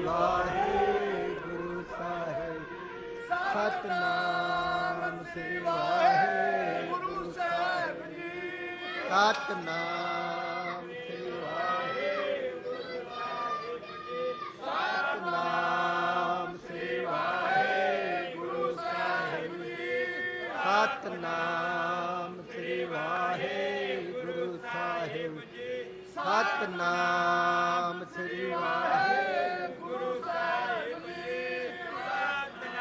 ਵਾਹਿਗੁਰੂ ਸਾਹਿਬ। ਸਤਨਾਮ ਸ੍ਰੀ ਵਾਹਿਗੁਰੂ ਸਾਹਿਬ ਜੀ। ਸਤਨਾਮ ਸ੍ਰੀ ਵਾਹਿਗੁਰੂ ਸਾਹਿਬ ਜੀ। ਸਤਨਾਮ ਸ੍ਰੀ ਵਾਹਿਗੁਰੂ ਸਾਹਿਬ ਜੀ। ਸਤਨਾਮ ਸ੍ਰੀ ਵਾਹਿਗੁਰੂ ਸਾਹਿਬ ਜੀ। ਸਤਨਾਮ ਸ੍ਰੀ ਵਾਹਿਗੁਰੂ ਸਾਹਿਬ ਜੀ। ਸਤਨਾਮ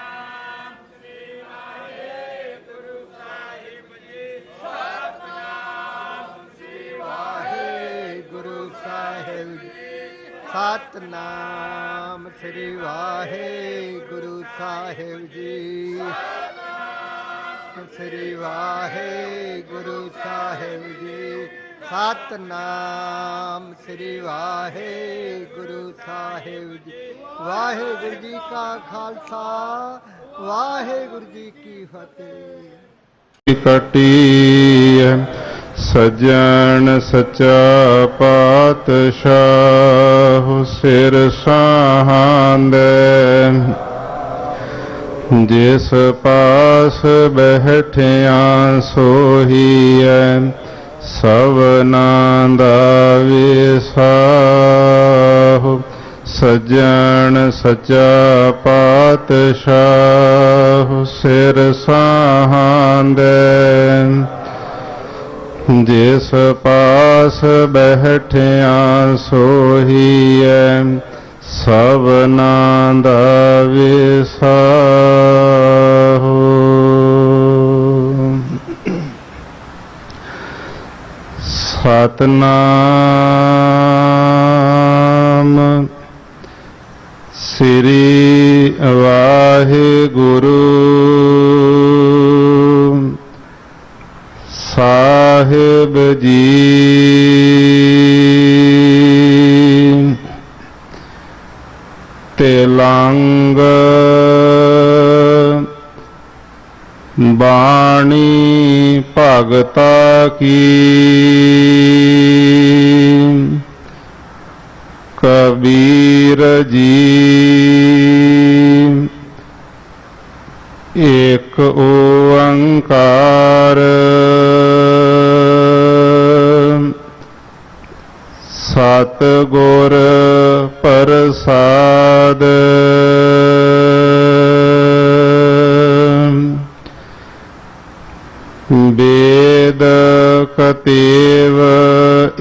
ਸ੍ਰੀ ਵਾਹਿਗੁਰੂ ਸਾਹਿਬ ਜੀ। ਸਤਨਾਮ ਸ੍ਰੀ ਵਾਹਿਗੁਰੂ ਸਾਹਿਬ ਜੀ। ਸਤਨਾਮ ਸ੍ਰੀ ਵਾਹਿਗੁਰੂ ਸਾਹਿਬ ਜੀ। ਸ੍ਰੀ ਵਾਹਿਗੁਰੂ ਸਾਹਿਬ ਜੀ। ਸਤਨਾਮ ਸ੍ਰੀ ਵਾਹਿਗੁਰੂ ਸਾਹਿਬ ਜੀ। ਵਾਹਿਗੁਰੂ ਜੀ ਕਾ ਖਾਲਸਾ, ਵਾਹਿਗੁਰੂ ਜੀ ਕੀ ਫਤਿਹ। ਕਟੀ ਸਜਣ ਸਚਾ ਪਾਤਸ਼ਾਹ ਸਿਰ ਸਾਹਾਂਦੇ, ਜਿਸ ਪਾਸ ਬੈਠਿਆ ਸੋਹੀਐ ਸਭਨਾਂ ਦਾ ਵਿਸਾਹੁ। ਸਜਣ ਸਚਾ ਪਾਤਸ਼ਾਹ ਸਿਰ ਸਾਹਾਂਦੇ, ਜਿਸ ਪਾਸ ਬੈਠਿਆ ਸੋਹੀਐ ਸਭਨਾਂ ਦਾ ਵਿਸਾਹੁ। ਸਤਨਾਮ ਸ੍ਰੀ ਵਾਹਿਗੁਰੂ ਸਾਹਿਬ ਜੀ। ਤਿਲੰਗ ਬਾਣੀ ਭਗਤਾ ਕੀ, ਕਬੀਰ ਜੀ ਏਕ ਓੰਕਾਰ ਸਤਿਗੁਰ ਪ੍ਰਸਾਦ। ਵੇਦ ਕਤੇਵ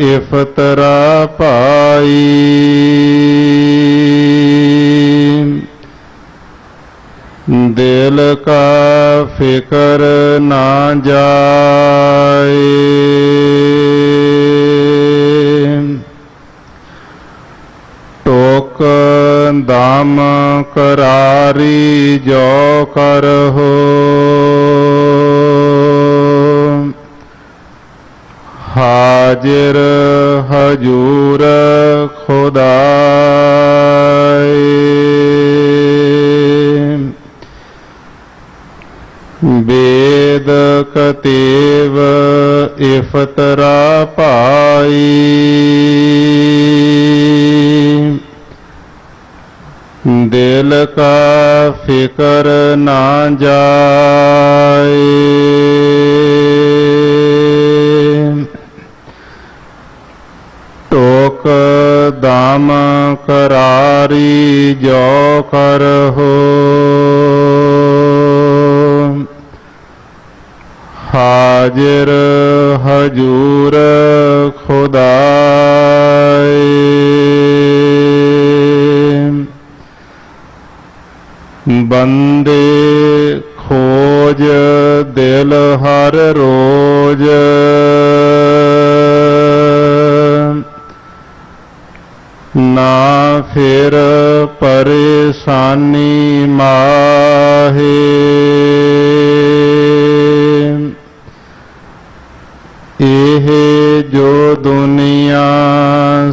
ਇਫਤਰਾ ਪਾਈ, ਦਿਲ ਕਾ ਫਿਕਰ ਨਾ ਜਾਏ। ਟੋਕ ਦਮ ਕਰਾਰੀ ਜੋ ਕਰਹੁ, ਹਾਜ਼ਿਰ ਹਜੂਰ ਖੁਦਾਏ। ਵੇਦ ਕਤੇਵ ਇਫਤਰਾ ਪਾਈ, ਦਿਲ ਕਾ ਫਿਕਰ ਨਾ ਜਾਏ। ਟੋਕ ਦਮ ਕਰਾਰੀ ਜੋ ਕਰਹੁ, ਹਾਜ਼ਿਰ ਹਜੂਰ ਖੁਦਾਏ। ਬੰਦੇ ਖੋਜ ਦਿਲ ਹਰ ਰੋਜ਼, ਨਾ ਫਿਰ ਪਰੇਸ਼ਾਨੀ ਮਾਹੇ। ਇਹ ਜੋ ਦੁਨੀਆ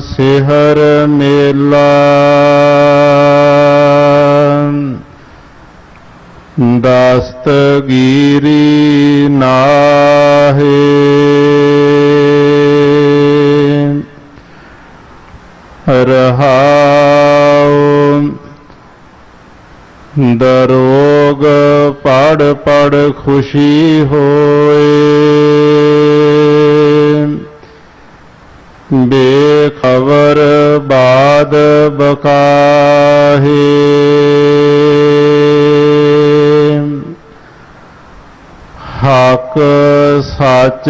ਸਿਹਰ ਮੇਲਾ, ਦਸਤਗੀਰੀ ਨਾਹੇ। ਰਹਾਉ दरोग पढ़ पढ़ खुशी होए, बेखबर बाद बकाहे। हक सच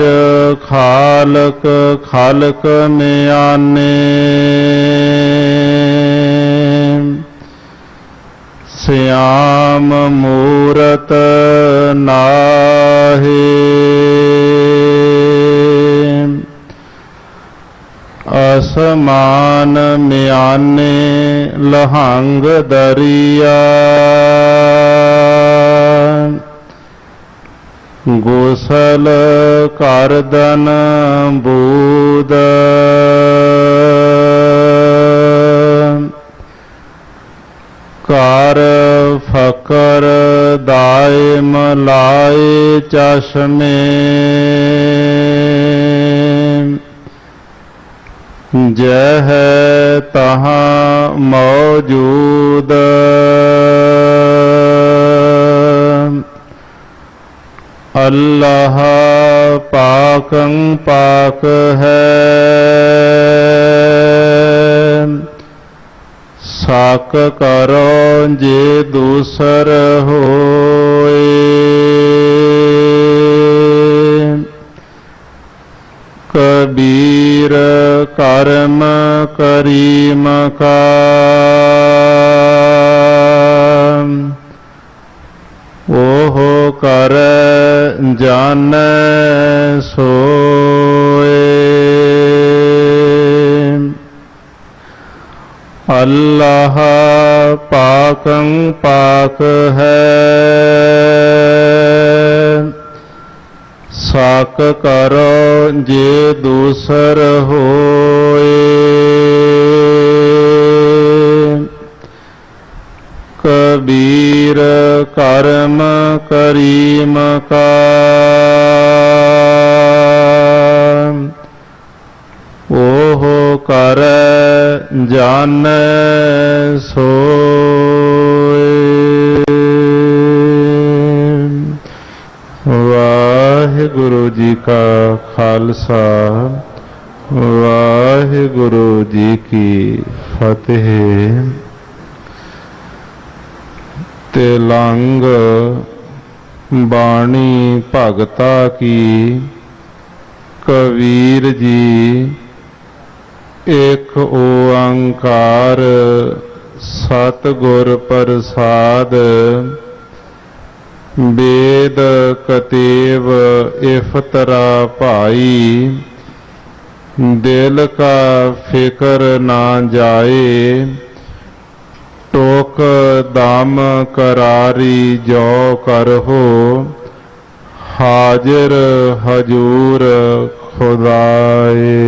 खालक खालक में आने, श्याम मूरत नाहे। असमान म्याने लहंग दरिया, गुसल करदन बूद। कर फकर दायम लाए चश्मे, जह तहाँ मौजूद। अल्लाह पाकं पाक है, साक करो जे दूसर होए। कबीर कर्म करीम का, ओहो कर जान सोए। अल्लाह पाकं पाक है, साक करो जे दूसर होए। कबीर कर्म करीम का, ओहो कर जान सोए। वाहिगुरु जी का खालसा, वाहिगुरु जी की फतेह। तेलंग बाणी भगता की, कबीर जी एक ओंकार सतगुर प्रसाद। वेद कतेव इफ्तरा भाई, दिल का फिक्र ना जाए। टोक दाम करारी जो करहो, हाजिर हजूर खुदाए।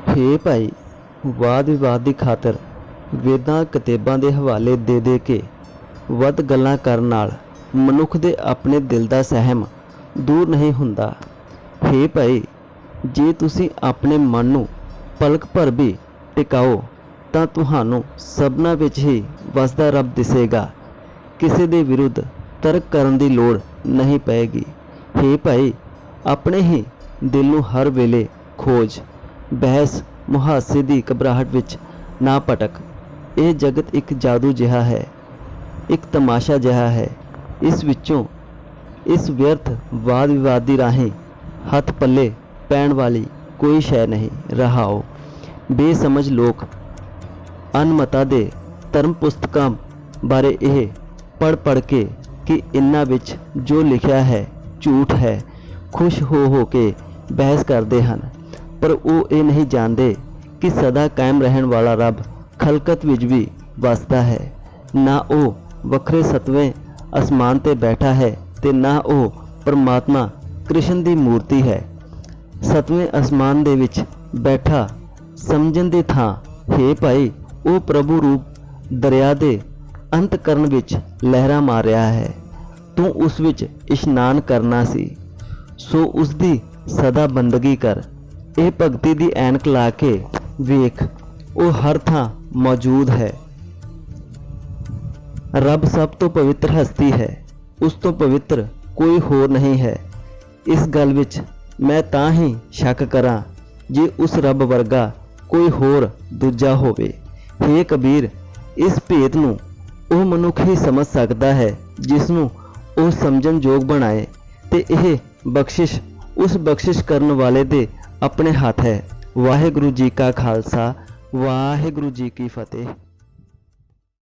हे भाई, वाद विवाद की खातर वेदां कतेबां दे हवाले दे दे के वध गल्लां करन नाल मनुख दे अपने दिल दा सहम दूर नहीं हुंदा। हे भाई, जे तुसी अपने मन नूं पलक भर भी टिकाओ तां तुहानूं सबना विच ही वसदा रब दिसेगा। किसी दे विरुद्ध तर्क करन दी लोड़ नहीं पैगी। हे भाई, अपने ही दिल नूं हर वेले खोज, बहस मुहासे दी घबराहट विच ना भटक। यह जगत एक जादू जिहा है, एक तमाशा जिहा है। इस विचों इस व्यर्थ वाद विवाद दी राहें हथ पल्ले पैण वाली कोई शै नहीं। रहाओ, बेसमझ लोग अनमता दे धर्म पुस्तकां बारे यह पढ़ के कि इन्हां विच जो लिखिया है झूठ है, खुश हो के बहस करते हैं, पर वो ये नहीं जानते कि सदा कायम रहने वाला रब खलकत विच भी वसदा है। ना वो वखरे सतवें आसमान ते बैठा है ते ना वो परमात्मा कृष्ण दी मूर्ति है। सतवें आसमान दे विच बैठा समझण दी थां हे भाई, वो प्रभु रूप दरिया दे अंतकरण विच लहरां मार रहा है। तू उस विच इशनान करना सी, सो उसदी सदा बंदगी कर। ਇਹ ਭਗਤੀ ਦੀ ਐਨਕ ਲਾ ਕੇ ਵੇਖ, ਉਹ ਹਰ ਥਾਂ ਮੌਜੂਦ ਹੈ। ਰੱਬ ਸਭ ਤੋਂ ਪਵਿੱਤਰ ਹਸਤੀ ਹੈ, ਉਸ ਤੋਂ ਪਵਿੱਤਰ ਕੋਈ ਹੋਰ ਨਹੀਂ ਹੈ। ਇਸ ਗੱਲ ਵਿੱਚ ਮੈਂ ਤਾਂ ਹੀ ਸ਼ੱਕ ਕਰਾਂ ਜੇ ਉਸ ਰੱਬ ਵਰਗਾ ਕੋਈ ਹੋਰ ਦੂਜਾ ਹੋਵੇ। ਹੇ ਕਬੀਰ, ਇਸ ਭੇਦ ਨੂੰ ਉਹ ਮਨੁੱਖ ਹੀ ਸਮਝ ਸਕਦਾ ਹੈ ਜਿਸ ਨੂੰ ਉਹ ਸਮਝਣ ਯੋਗ ਬਣਾਏ, ਤੇ ਇਹ ਬਖਸ਼ਿਸ਼ ਉਸ ਬਖਸ਼ਿਸ਼ ਕਰਨ ਵਾਲੇ ਦੇ ਆਪਣੇ ਹੱਥ ਹੈ। ਵਾਹਿਗੁਰੂ ਜੀ ਕਾ ਖਾਲਸਾ, ਵਾਹਿਗੁਰੂ ਜੀ ਕੀ ਫਤਿਹ।